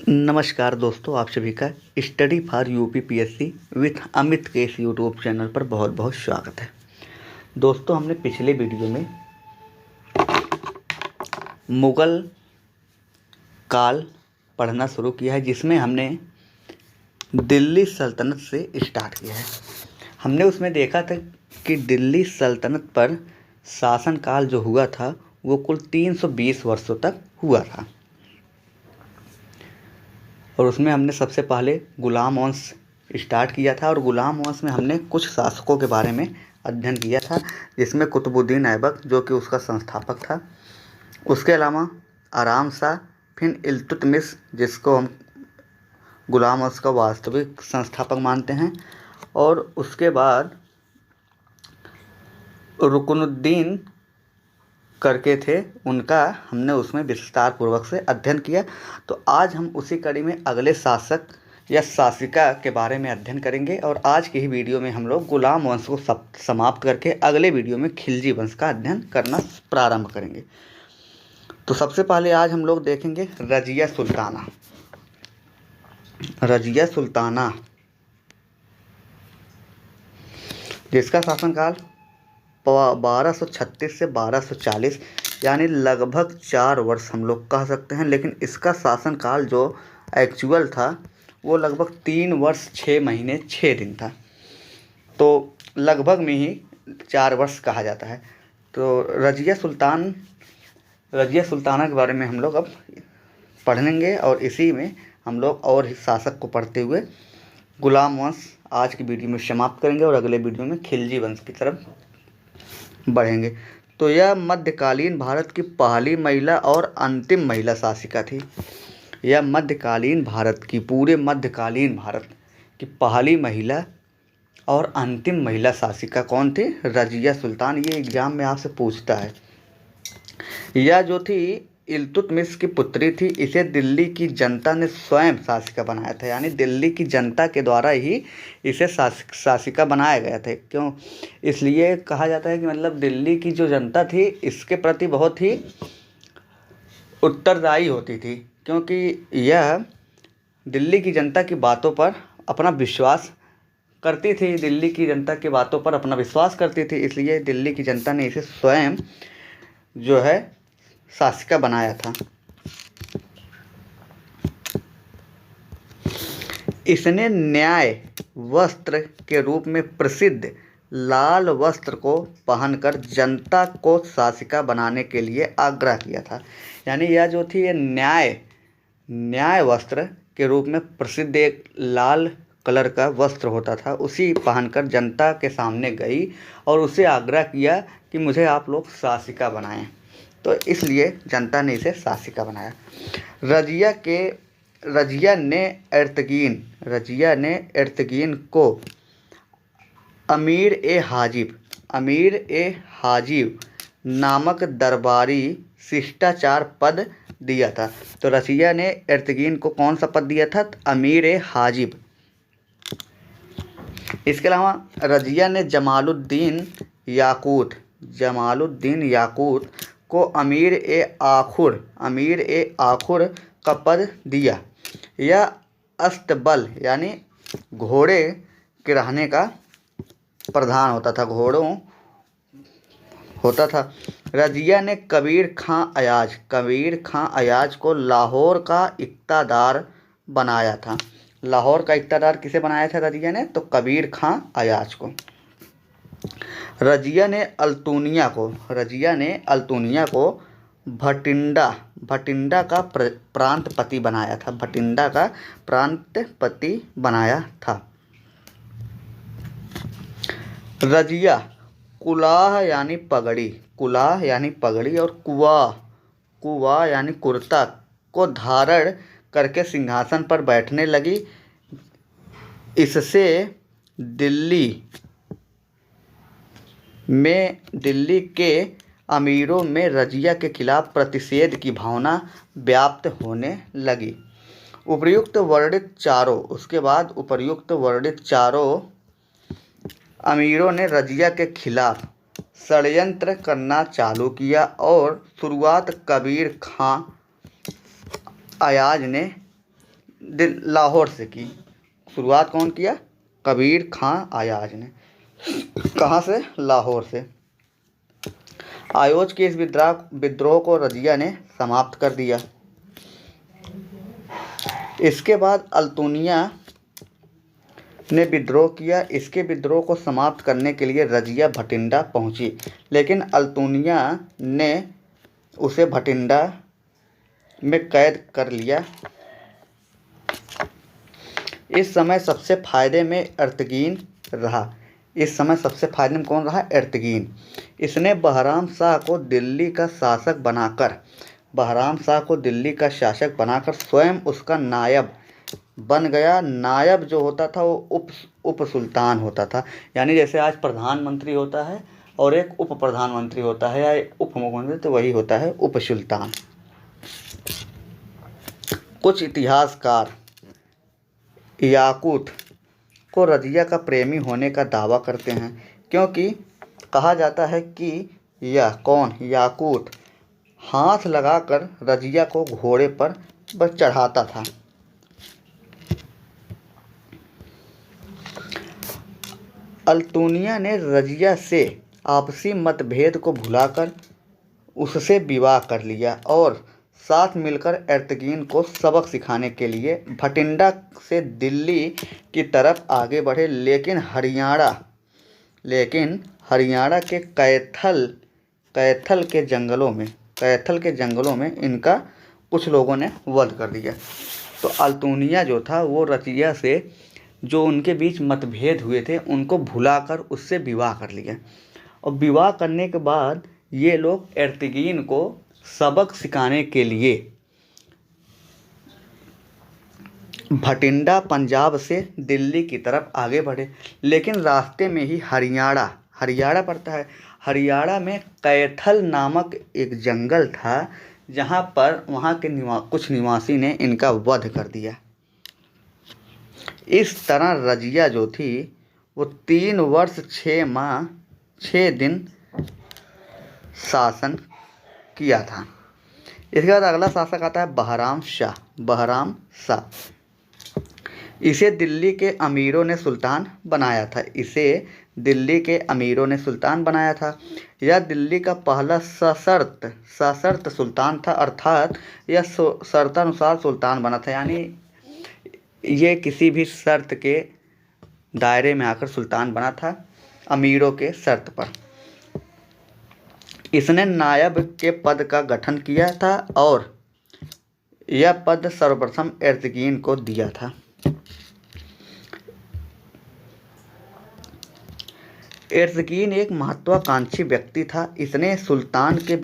नमस्कार दोस्तों, आप सभी का study for UPPSC with Amit के इस यूट्यूब चैनल पर बहुत बहुत स्वागत है। दोस्तों, हमने पिछले वीडियो में मुग़ल काल पढ़ना शुरू किया है, जिसमें हमने दिल्ली सल्तनत से स्टार्ट किया है। हमने उसमें देखा था कि दिल्ली सल्तनत पर शासनकाल जो हुआ था वो कुल 320 वर्षों तक हुआ था, और उसमें हमने सबसे पहले गुलाम वंश स्टार्ट किया था। और गुलाम वंश में हमने कुछ शासकों के बारे में अध्ययन किया था, जिसमें कुतुबुद्दीन ऐबक जो कि उसका संस्थापक था, उसके अलावा आराम शाह, फिर इल्तुतमिश जिसको हम गुलाम वंश का वास्तविक संस्थापक मानते हैं, और उसके बाद रुकनुद्दीन करके थे, उनका हमने उसमें विस्तार पूर्वक से अध्ययन किया। तो आज हम उसी कड़ी में अगले शासक या शासिका के बारे में अध्ययन करेंगे, और आज की ही वीडियो में हम लोग गुलाम वंश को समाप्त करके अगले वीडियो में खिलजी वंश का अध्ययन करना प्रारंभ करेंगे। तो सबसे पहले आज हम लोग देखेंगे रजिया सुल्ताना। रजिया सुल्ताना जिसका शासनकाल 1236 से 1240 यानी लगभग 4 वर्ष हम लोग कह सकते हैं, लेकिन इसका शासनकाल जो एक्चुअल था वो लगभग 3 वर्ष 6 महीने 6 दिन था। तो लगभग में ही 4 वर्ष कहा जाता है। तो रजिया सुल्ताना के बारे में हम लोग अब पढ़ेंगे, और इसी में हम लोग और शासक को पढ़ते हुए गुलाम वंश आज की वीडियो में समाप्त करेंगे, और अगले वीडियो में खिलजी वंश की तरफ बढ़ेंगे। तो यह मध्यकालीन भारत की पहली महिला और अंतिम महिला शासिका थी। यह मध्यकालीन भारत की पूरे मध्यकालीन भारत की पहली महिला और अंतिम महिला शासिका कौन थी? रजिया सुल्तान। ये एग्जाम में आपसे पूछता है। यह जो थी इल्तुतमिश की पुत्री थी। इसे दिल्ली की जनता ने स्वयं शासिका बनाया था, यानी दिल्ली की जनता के द्वारा ही इसे शासिका बनाया गया था। क्यों? इसलिए कहा जाता है कि मतलब दिल्ली की जो जनता थी इसके प्रति बहुत ही उत्तरदायी होती थी, क्योंकि यह दिल्ली की जनता की बातों पर अपना विश्वास करती थी। दिल्ली की जनता की बातों पर अपना विश्वास करती थी, इसलिए दिल्ली की जनता ने इसे स्वयं जो है शासिका बनाया था। इसने न्याय वस्त्र के रूप में प्रसिद्ध लाल वस्त्र को पहनकर जनता को शासिका बनाने के लिए आग्रह किया था। यानी यह जो थी ये न्याय वस्त्र के रूप में प्रसिद्ध एक लाल कलर का वस्त्र होता था, उसी पहनकर जनता के सामने गई और उसे आग्रह किया कि मुझे आप लोग शासिका बनाएं। तो इसलिए जनता ने इसे शासिका बनाया। रजिया ने एर्तगीन को अमीर ए हाजिब नामक दरबारी शिष्टाचार पद दिया था। तो रजिया ने एर्तगीन को कौन सा पद दिया था? अमीर ए हाजिब। इसके अलावा रजिया ने जमालुद्दीन याकूत को अमीर ए आखुर का पद दिया। यह अस्तबल यानी घोड़े के रहने का प्रधान होता था। रजिया ने कबीर खां अयाज को लाहौर का इक़्तिदार बनाया था। लाहौर का इक़्तिदार किसे बनाया था रजिया ने? तो कबीर खां अयाज को। रजिया ने अल्तुनिया को भटिंडा का प्रांतपति बनाया था। रजिया कुलाह यानी पगड़ी और कुवा यानी कुर्ता को धारण करके सिंहासन पर बैठने लगी। इससे दिल्ली के अमीरों में रजिया के खिलाफ प्रतिषेध की भावना व्याप्त होने लगी। उपर्युक्त वर्णित चारों अमीरों ने रजिया के खिलाफ षड्यंत्र करना चालू किया, और शुरुआत कबीर खां अयाज ने लाहौर से की। शुरुआत कौन किया? कबीर खां आयाज ने। कहाँ से? लाहौर से। आयोज के इस विद्रोह को रजिया ने समाप्त कर दिया। इसके बाद अल्तुनिया ने विद्रोह किया। इसके विद्रोह को समाप्त करने के लिए रजिया भटिंडा पहुंची, लेकिन अल्तुनिया ने उसे भटिंडा में कैद कर लिया। इस समय सबसे फायदे में एर्तुगीन रहा। इस समय सबसे फायदे में कौन रहा? एर्तुगीन। इसने बहराम शाह को दिल्ली का शासक बनाकर स्वयं उसका नायब बन गया। नायब जो होता था वो उप सुल्तान होता था, यानी जैसे आज प्रधानमंत्री होता है और एक उप प्रधानमंत्री होता है या उप मुख्यमंत्री, तो वही होता है उप सुल्तान। कुछ इतिहासकार याकूत को रजिया का प्रेमी होने का दावा करते हैं, क्योंकि कहा जाता है कि यह याकूत हाथ लगाकर रजिया को घोड़े पर बस चढ़ाता था। अल्तुनिया ने रजिया से आपसी मतभेद को भुलाकर उससे विवाह कर लिया और साथ मिलकर एर्तुगीन को सबक सिखाने के लिए भटिंडा से दिल्ली की तरफ आगे बढ़े। लेकिन हरियाणा के कैथल के जंगलों में इनका कुछ लोगों ने वध कर दिया। तो अल्तुनिया जो था वो रजिया से जो उनके बीच मतभेद हुए थे उनको भुलाकर उससे विवाह कर लिया, और विवाह करने के बाद ये लोग एर्तुगीन को सबक सिखाने के लिए भटिंडा पंजाब से दिल्ली की तरफ आगे बढ़े। लेकिन रास्ते में ही हरियाणा पड़ता है। हरियाणा में कैथल नामक एक जंगल था, जहाँ पर वहाँ के कुछ निवासी ने इनका वध कर दिया। इस तरह रजिया जो थी वो 3 वर्ष 6 माह 6 दिन शासन किया था। इसके बाद अगला शासक आता है बहराम शाह। इसे दिल्ली के अमीरों ने सुल्तान बनाया था। यह दिल्ली का पहला सशर्त सुल्तान था, अर्थात यह शर्तानुसार सुल्तान बना था, यानी ये किसी भी शर्त के दायरे में आकर सुल्तान बना था, अमीरों के शर्त पर। इसने नायब के पद का गठन किया था और यह पद सर्वप्रथम एर्तुगीन को दिया था। एर्तुगीन एक महत्वाकांक्षी व्यक्ति था। इसने सुल्तान के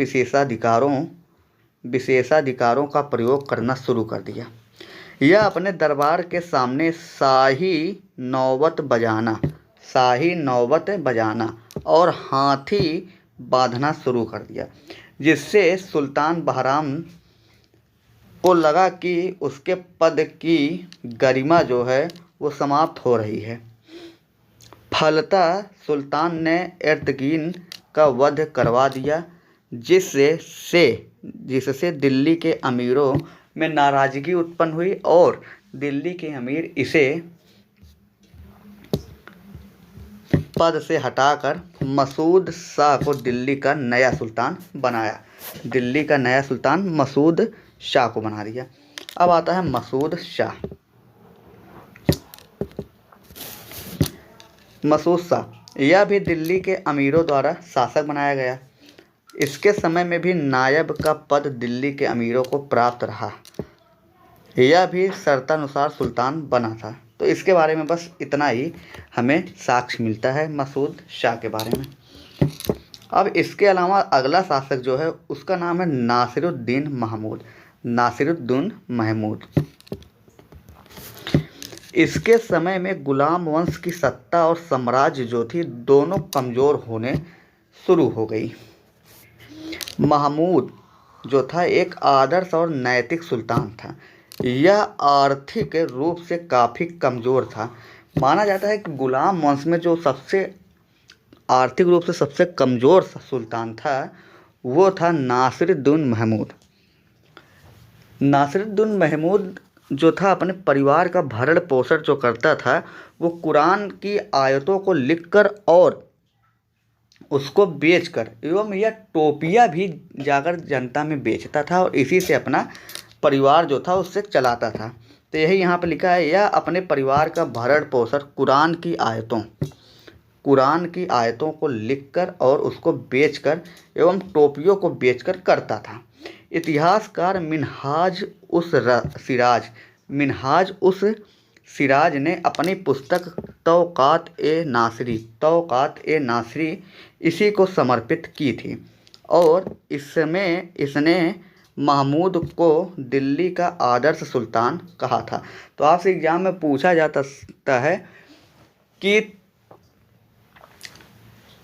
विशेषाधिकारों का प्रयोग करना शुरू कर दिया। यह अपने दरबार के सामने शाही नौबत बजाना और हाथी बांधना शुरू कर दिया, जिससे सुल्तान बहराम को लगा कि उसके पद की गरिमा जो है वो समाप्त हो रही है। फलतः सुल्तान ने एर्तुगीन का वध करवा दिया, जिससे दिल्ली के अमीरों में नाराजगी उत्पन्न हुई और दिल्ली के अमीर इसे पद से हटाकर मसूद शाह को दिल्ली का नया सुल्तान मसूद शाह को बना दिया। अब आता है मसूद शाह। यह भी दिल्ली के अमीरों द्वारा शासक बनाया गया। इसके समय में भी नायब का पद दिल्ली के अमीरों को प्राप्त रहा। यह भी शर्तानुसार सुल्तान बना था। तो इसके बारे में बस इतना ही हमें साक्ष्य मिलता है मसूद शाह के बारे में। अब इसके अलावा अगला शासक जो है उसका नाम है नासिरुद्दीन महमूद। इसके समय में गुलाम वंश की सत्ता और साम्राज्य जो थी दोनों कमज़ोर होने शुरू हो गई। महमूद जो था एक आदर्श और नैतिक सुल्तान था। यह आर्थिक रूप से काफ़ी कमज़ोर था। माना जाता है कि गुलाम वंश में जो सबसे आर्थिक रूप से सबसे कमज़ोर सुल्तान था वो था नासिरुद्दीन महमूद। जो था अपने परिवार का भरण पोषण जो करता था वो कुरान की आयतों को लिखकर और उसको बेचकर एवं यह टोपियाँ भी जाकर जनता में बेचता था और इसी से अपना परिवार जो था उससे चलाता था। तो यही यहाँ पर लिखा है, यह अपने परिवार का भरण पोषण कुरान की आयतों को लिखकर और उसको बेचकर एवं टोपियों को बेचकर करता था। इतिहासकार मिनहाज उस सिराज ने अपनी पुस्तक तौक़ात ए नासरी इसी को समर्पित की थी और इसमें इसने महमूद को दिल्ली का आदर्श सुल्तान कहा था। तो आपसे एग्जाम में पूछा जाता है कि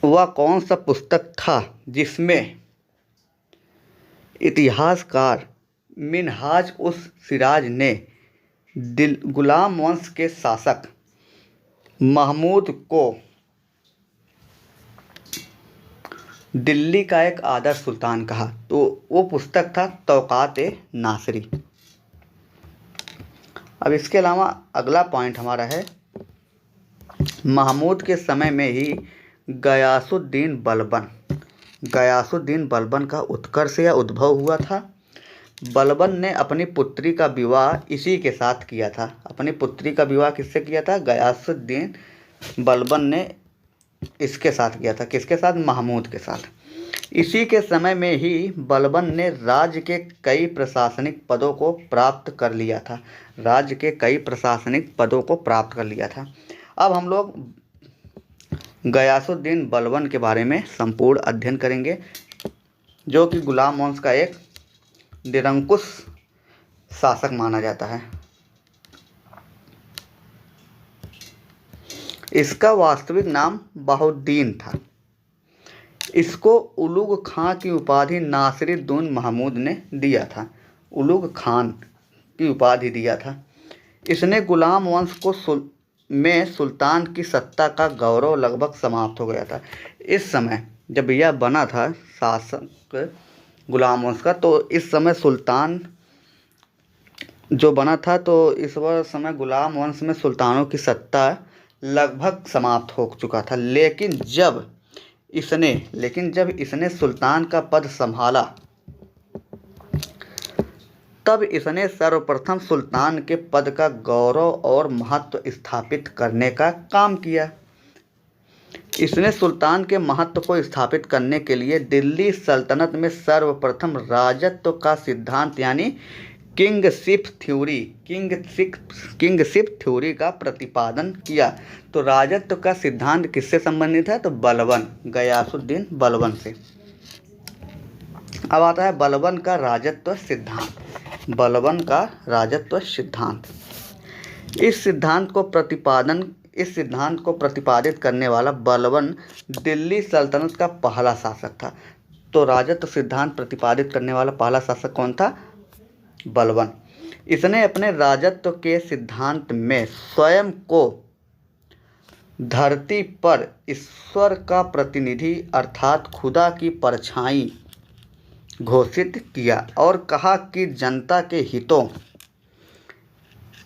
वह कौन सा पुस्तक था जिसमें इतिहासकार मिनहाज उस सिराज ने गुलाम वंश के शासक महमूद को दिल्ली का एक आदर्श सुल्तान कहा। तो वो पुस्तक था तौक़ात ए नासरी। अब इसके अलावा अगला पॉइंट हमारा है, महमूद के समय में ही गयासुद्दीन बलबन का उत्कर्ष या उद्भव हुआ था। बलबन ने अपनी पुत्री का विवाह इसी के साथ किया था। अपनी पुत्री का विवाह किससे किया था? गयासुद्दीन बलबन ने इसके साथ किया था। किसके साथ? महमूद के साथ। इसी के समय में ही बलबन ने राज्य के कई प्रशासनिक पदों को प्राप्त कर लिया था। अब हम लोग गयासुद्दीन बलबन के बारे में संपूर्ण अध्ययन करेंगे, जो कि गुलाम वंश का एक निरंकुश शासक माना जाता है। इसका वास्तविक नाम बहाउद्दीन था। इसको उलुग खां की उपाधि नासिरुद्दीन महमूद ने दिया था। उलुग खान की उपाधि दिया था। इसने गुलाम वंश में सुल्तान की सत्ता का गौरव लगभग समाप्त हो गया था। इस समय जब यह बना था शासक गुलाम वंश का, तो इस समय सुल्तान जो बना था, तो इस समय गुलाम वंश में सुल्तानों की सत्ता लगभग समाप्त हो चुका था। लेकिन जब इसने सुल्तान का पद संभाला, तब इसने सर्वप्रथम सुल्तान के पद का गौरव और महत्व स्थापित करने का काम किया। इसने सुल्तान के महत्व को स्थापित करने के लिए दिल्ली सल्तनत में सर्वप्रथम राजत्व का सिद्धांत यानी किंगशिप थ्योरी का प्रतिपादन किया। तो राजत्व का सिद्धांत किससे संबंधित है? तो गयासुद्दीन बलबन से। अब आता है बलबन का राजत्व सिद्धांत। इस सिद्धांत को प्रतिपादित करने वाला बलबन दिल्ली सल्तनत का पहला शासक था। तो राजत्व सिद्धांत प्रतिपादित करने वाला पहला शासक कौन था? बलबन। इसने अपने राजत्व के सिद्धांत में स्वयं को धरती पर ईश्वर का प्रतिनिधि अर्थात खुदा की परछाई घोषित किया और कहा कि जनता के हितों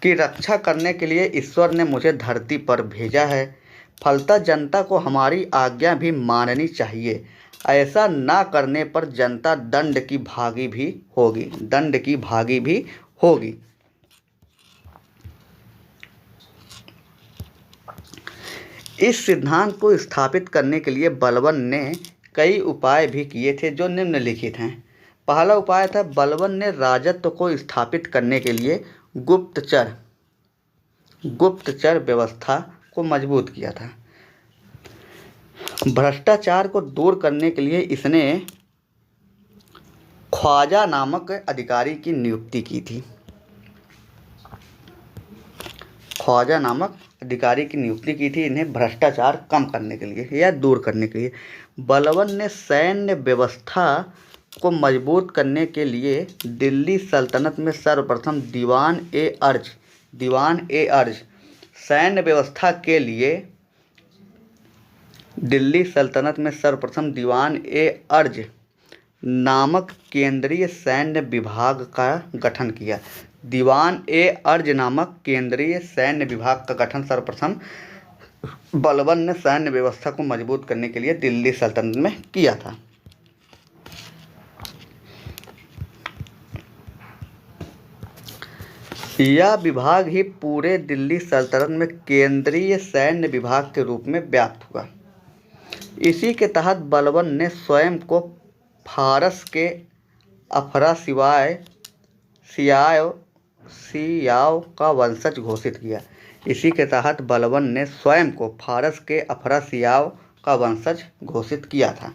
की रक्षा करने के लिए ईश्वर ने मुझे धरती पर भेजा है, फलतः जनता को हमारी आज्ञा भी माननी चाहिए। ऐसा ना करने पर जनता दंड की भागी भी होगी। इस सिद्धांत को स्थापित करने के लिए बलबन ने कई उपाय भी किए थे, जो निम्नलिखित हैं। पहला उपाय था, बलबन ने राजत्व को स्थापित करने के लिए गुप्तचर व्यवस्था को मजबूत किया था। भ्रष्टाचार को दूर करने के लिए इसने ख्वाजा नामक अधिकारी की नियुक्ति की थी। इन्हें भ्रष्टाचार कम करने के लिए या दूर करने के लिए। बलबन ने सैन्य व्यवस्था को मजबूत करने के लिए दिल्ली सल्तनत में सर्वप्रथम दीवान ए अर्ज सैन्य व्यवस्था के लिए दिल्ली सल्तनत में सर्वप्रथम दीवान ए अर्ज नामक केंद्रीय सैन्य विभाग का गठन किया। दीवान ए अर्ज नामक केंद्रीय सैन्य विभाग का गठन सर्वप्रथम बलबन ने सैन्य व्यवस्था को मजबूत करने के लिए दिल्ली सल्तनत में किया था। यह विभाग ही पूरे दिल्ली सल्तनत में केंद्रीय सैन्य विभाग के रूप में व्याप्त हुआ। इसी के तहत बलबन ने स्वयं को फारस के सियाओ का वंशज घोषित किया। इसी के तहत बलबन ने स्वयं को फारस के अफरासियाओं का वंशज घोषित किया था।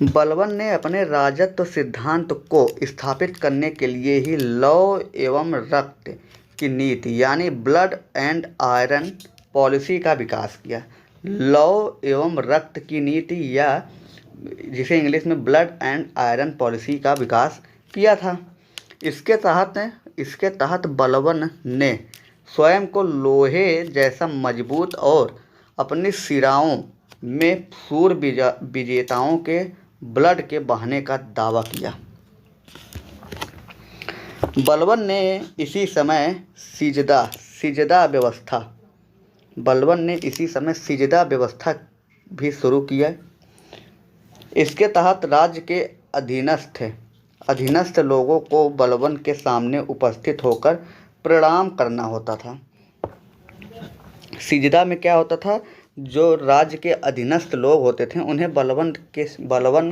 बलबन ने अपने राजत्व सिद्धांत को स्थापित करने के लिए ही लौ एवं रक्त की नीति यानी ब्लड एंड आयरन पॉलिसी का विकास किया। लौ एवं रक्त की नीति या जिसे इंग्लिश में ब्लड एंड आयरन पॉलिसी का विकास किया था। इसके तहत बलबन ने स्वयं को लोहे जैसा मजबूत और अपनी सिराओं में सूर विजेताओं के ब्लड के बहने का दावा किया। बलबन ने इसी समय सिजदा व्यवस्था भी शुरू किया। इसके तहत राज्य के अधीनस्थ लोगों को बलबन के सामने उपस्थित होकर प्रणाम करना होता था। सिजदा में क्या होता था, जो राज्य के अधीनस्थ लोग होते थे उन्हें बलबन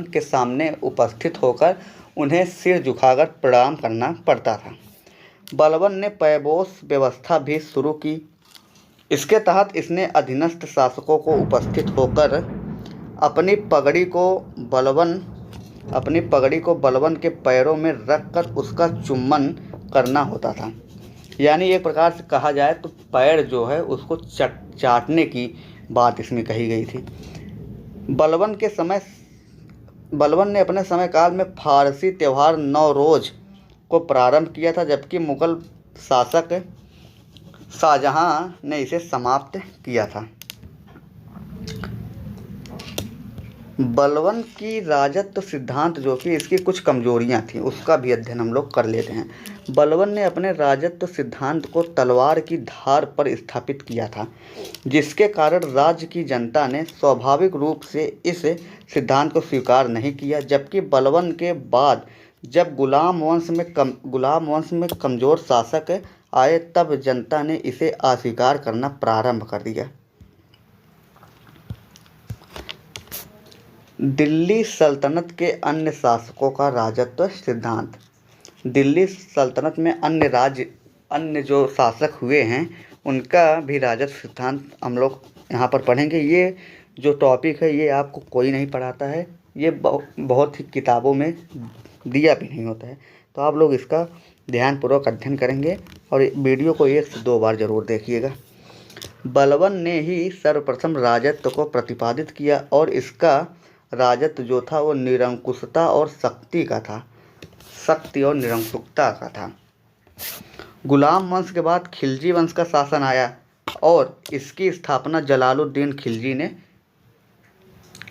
के सामने उपस्थित होकर उन्हें सिर झुकाकर प्रणाम करना पड़ता था। बलबन ने पैबोस व्यवस्था भी शुरू की। इसके तहत इसने अधीनस्थ शासकों को उपस्थित होकर अपनी पगड़ी को बलबन के पैरों में रखकर उसका चुम्बन करना होता था। यानी एक प्रकार से कहा जाए तो पैर जो है उसको चाटने की बात इसमें कही गई थी। बलबन ने अपने समय काल में फारसी त्यौहार नौरोज को प्रारंभ किया था, जबकि मुगल शासक शाहजहां ने इसे समाप्त किया था। बलबन की राजत्व सिद्धांत जो कि इसकी कुछ कमजोरियां थी उसका भी अध्ययन हम लोग कर लेते हैं। बलबन ने अपने राजत्व सिद्धांत को तलवार की धार पर स्थापित किया था, जिसके कारण राज्य की जनता ने स्वाभाविक रूप से इस सिद्धांत को स्वीकार नहीं किया। जबकि बलबन के बाद जब गुलाम वंश में कमज़ोर शासक आए तब जनता ने इसे अस्वीकार करना प्रारंभ कर दिया। दिल्ली सल्तनत के अन्य शासकों का राजत्व सिद्धांत। दिल्ली सल्तनत में अन्य जो शासक हुए हैं उनका भी राजत्व सिद्धांत हम लोग यहाँ पर पढ़ेंगे। ये जो टॉपिक है ये आपको कोई नहीं पढ़ाता है, ये बहुत ही किताबों में दिया भी नहीं होता है, तो आप लोग इसका ध्यानपूर्वक अध्ययन करेंगे और वीडियो को 1 से 2 बार ज़रूर देखिएगा। बलबन ने ही सर्वप्रथम राजत्व को प्रतिपादित किया और इसका राजत्व जो था वो निरंकुशता और शक्ति और निरंकुशता का था। गुलाम वंश के बाद खिलजी वंश का शासन आया और इसकी स्थापना जलालुद्दीन खिलजी ने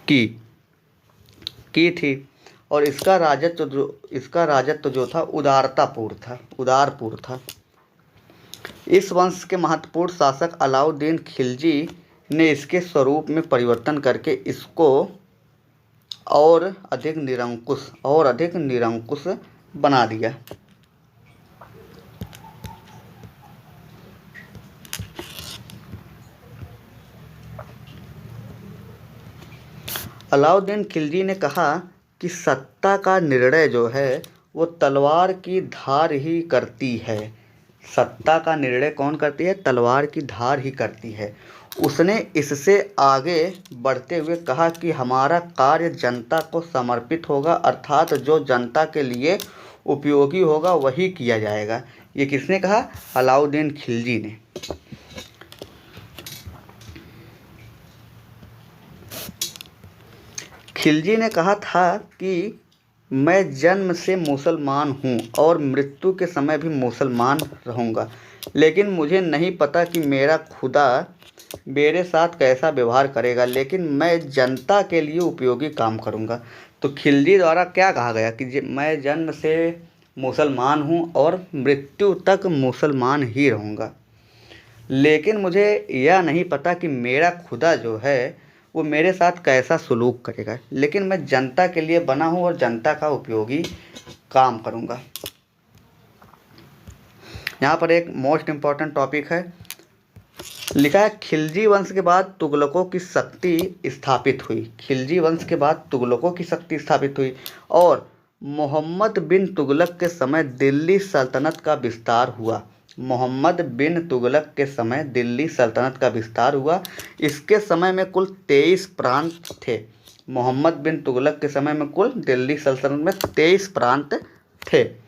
की थी और इसका राजत्व जो था उदारपूर्ण था। इस वंश के महत्वपूर्ण शासक अलाउद्दीन खिलजी ने इसके स्वरूप में परिवर्तन करके इसको और अधिक निरंकुश बना दिया। अलाउद्दीन खिलजी ने कहा कि सत्ता का निर्णय जो है वो तलवार की धार ही करती है। सत्ता का निर्णय कौन करती है? तलवार की धार ही करती है। उसने इससे आगे बढ़ते हुए कहा कि हमारा कार्य जनता को समर्पित होगा, अर्थात जो जनता के लिए उपयोगी होगा वही किया जाएगा। ये किसने कहा? अलाउद्दीन खिलजी ने। खिलजी ने कहा था कि मैं जन्म से मुसलमान हूँ और मृत्यु के समय भी मुसलमान रहूँगा, लेकिन मुझे नहीं पता कि मेरा खुदा मेरे साथ कैसा व्यवहार करेगा, लेकिन मैं जनता के लिए उपयोगी काम करूँगा। तो खिलजी द्वारा क्या कहा गया कि मैं जन्म से मुसलमान हूँ और मृत्यु तक मुसलमान ही रहूँगा, लेकिन मुझे यह नहीं पता कि मेरा खुदा जो है वो मेरे साथ कैसा सलूक करेगा, लेकिन मैं जनता के लिए बना हूँ और जनता का उपयोगी काम करूँगा। यहाँ पर एक मोस्ट इम्पॉर्टेंट टॉपिक है, लिखा है खिलजी वंश के बाद तुगलकों की शक्ति स्थापित हुई। खिलजी वंश के बाद तुगलकों की शक्ति स्थापित हुई और मोहम्मद बिन तुगलक के समय दिल्ली सल्तनत का विस्तार हुआ। मोहम्मद बिन तुगलक के समय दिल्ली सल्तनत का विस्तार हुआ। इसके समय में कुल 23 प्रांत थे। मोहम्मद बिन तुगलक के समय में कुल दिल्ली सल्तनत में 23 प्रांत थे,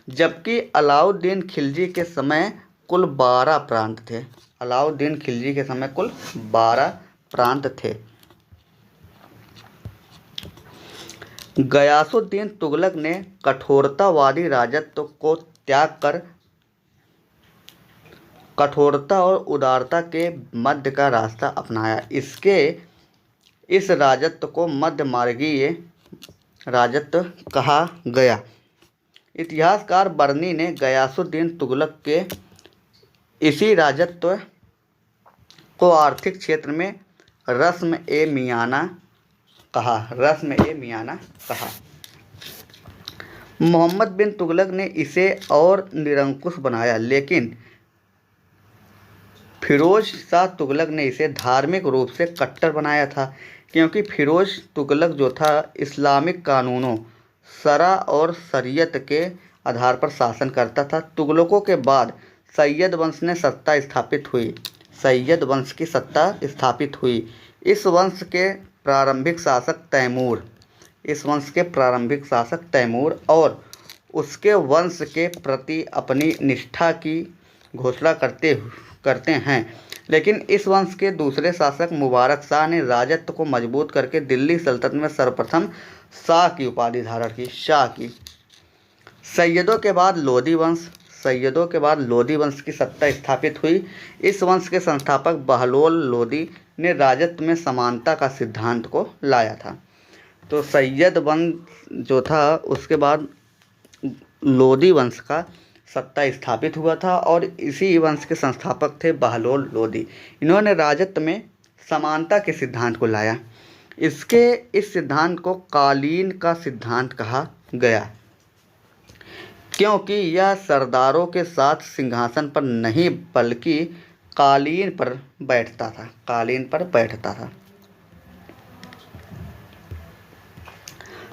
जबकि अलाउद्दीन खिलजी के समय कुल 12 प्रांत थे। अलाउद्दीन खिलजी के समय कुल 12 प्रांत थे। गयासुद्दीन तुगलक ने कठोरतावादी राजत्व को त्याग कर कठोरता और उदारता के मध्य का रास्ता अपनाया। इस राजत्व को मध्य मार्गीय राजत्व कहा गया। इतिहासकार बर्नी ने गयासुद्दीन तुगलक के इसी राजत्व को आर्थिक क्षेत्र में रस्म ए मियाना कहा। मोहम्मद बिन तुगलक ने इसे और निरंकुश बनाया, लेकिन फिरोज शाह तुगलक ने इसे धार्मिक रूप से कट्टर बनाया था, क्योंकि फिरोज तुगलक जो था इस्लामिक कानूनों, शरा और शरीयत के आधार पर शासन करता था। तुगलकों के बाद सैयद वंश की सत्ता स्थापित हुई। इस वंश के प्रारंभिक शासक तैमूर और उसके वंश के प्रति अपनी निष्ठा की घोषणा करते हैं, लेकिन इस वंश के दूसरे शासक मुबारक शाह ने राजत्व को मजबूत करके दिल्ली सल्तनत में सर्वप्रथम शाह की उपाधि धारण की। सैयदों के बाद लोधी वंश की सत्ता स्थापित हुई। इस वंश के संस्थापक बहलोल लोधी ने राजत्व में समानता का सिद्धांत को लाया था। तो सैयद वंश जो था उसके बाद लोधी वंश का सत्ता स्थापित हुआ था और इसी वंश के संस्थापक थे बहलोल लोधी। इन्होंने राजत्व में समानता के सिद्धांत को लाया। इस सिद्धांत को कालीन का सिद्धांत कहा गया, क्योंकि यह सरदारों के साथ सिंहासन पर नहीं बल्कि कालीन पर बैठता था।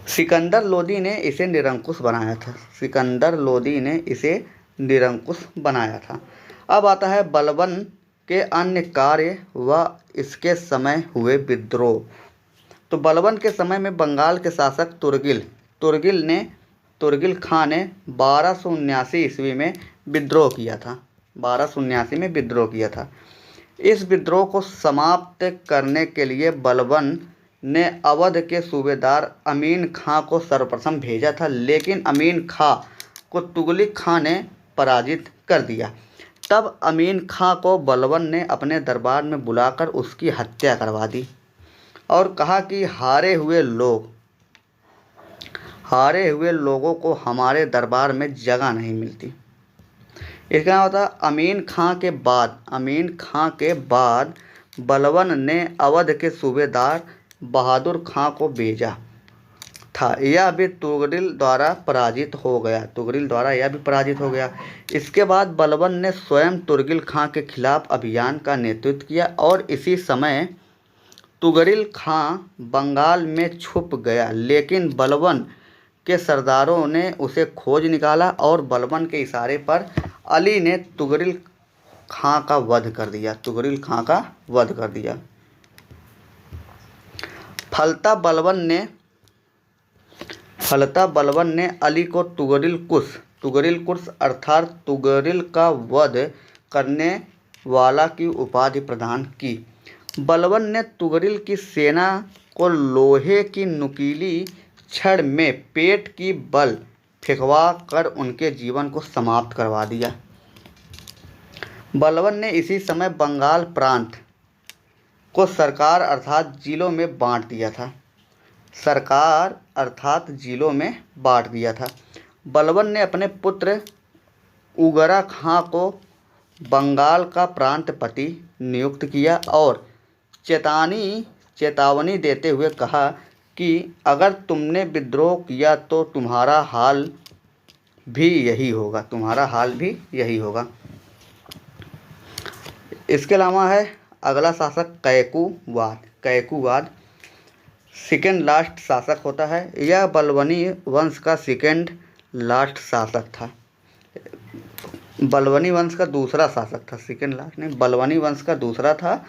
सिकंदर लोदी ने इसे निरंकुश बनाया था। अब आता है बलबन के अन्य कार्य व इसके समय हुए विद्रोह। तो बलबन के समय में बंगाल के शासक तुर्गिल खां ने 1279 ईस्वी में विद्रोह किया था। इस विद्रोह को समाप्त करने के लिए बलबन ने अवध के सूबेदार अमीन खां को सर्वप्रथम भेजा था, लेकिन अमीन खां को तुगलक खां ने पराजित कर दिया। तब अमीन खां को बलबन ने अपने दरबार में बुलाकर उसकी हत्या करवा दी और कहा कि हारे हुए लोगों को हमारे दरबार में जगह नहीं मिलती। इसका होता अमीन खां के बाद बलबन ने अवध के सूबेदार बहादुर खां को भेजा था। यह भी तुगरिल द्वारा पराजित हो गया। इसके बाद बलबन ने स्वयं तुर्गिल खां के खिलाफ अभियान का नेतृत्व किया और इसी समय तुगरिल खां बंगाल में छुप गया, लेकिन बलबन के सरदारों ने उसे खोज निकाला और बलबन के इशारे पर अली ने तुगरिल खां का वध कर दिया। फलता बलबन ने अली को तुगरिल कुश अर्थात तुगरिल का वध करने वाला की उपाधि प्रदान की। बलबन ने तुगरिल की सेना को लोहे की नुकीली छड़ में पेट की बल फेंकवा कर उनके जीवन को समाप्त करवा दिया। बलबन ने इसी समय बंगाल प्रांत को सरकार अर्थात जिलों में बांट दिया था। सरकार अर्थात जिलों में बांट दिया था। बलबन ने अपने पुत्र उगरा खां को बंगाल का प्रांतपति नियुक्त किया और चेतावनी देते हुए कहा कि अगर तुमने विद्रोह किया तो तुम्हारा हाल भी यही होगा। इसके अलावा है अगला शासक कैकुवाद सेकेंड लास्ट शासक होता है। यह बलबनी वंश का सेकेंड लास्ट शासक था। बलबनी वंश का दूसरा शासक था, सेकेंड लास्ट नहीं, बलबनी वंश का दूसरा था।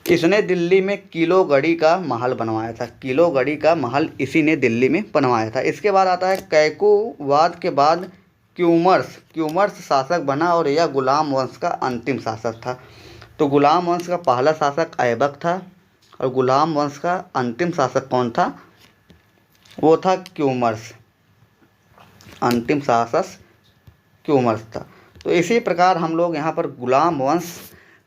इसने दिल्ली में किलोगढ़ी का महल बनवाया था। किलोगढ़ी का महल इसी ने दिल्ली में बनवाया था। इसके बाद आता है कैकुवाद के बाद क्यूमर्स शासक बना और यह गुलाम वंश का अंतिम शासक था। तो गुलाम वंश का पहला शासक ऐबक था और गुलाम वंश का अंतिम शासक कौन था? वो था क्यूमर्स। अंतिम शासक क्यूमर्स था। तो इसी प्रकार हम लोग यहाँ पर गुलाम वंश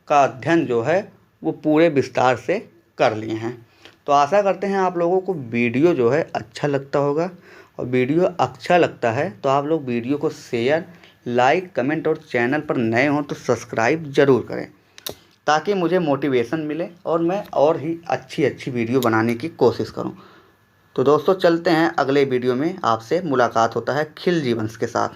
का अध्ययन जो है वो पूरे विस्तार से कर लिए हैं। तो आशा करते हैं आप लोगों को वीडियो जो है अच्छा लगता होगा, और वीडियो अच्छा लगता है तो आप लोग वीडियो को शेयर, लाइक, कमेंट और चैनल पर नए हों तो सब्सक्राइब ज़रूर करें, ताकि मुझे मोटिवेशन मिले और मैं और ही अच्छी वीडियो बनाने की कोशिश करूं। तो दोस्तों चलते हैं, अगले वीडियो में आपसे मुलाकात होता है खिलजी वंश के साथ।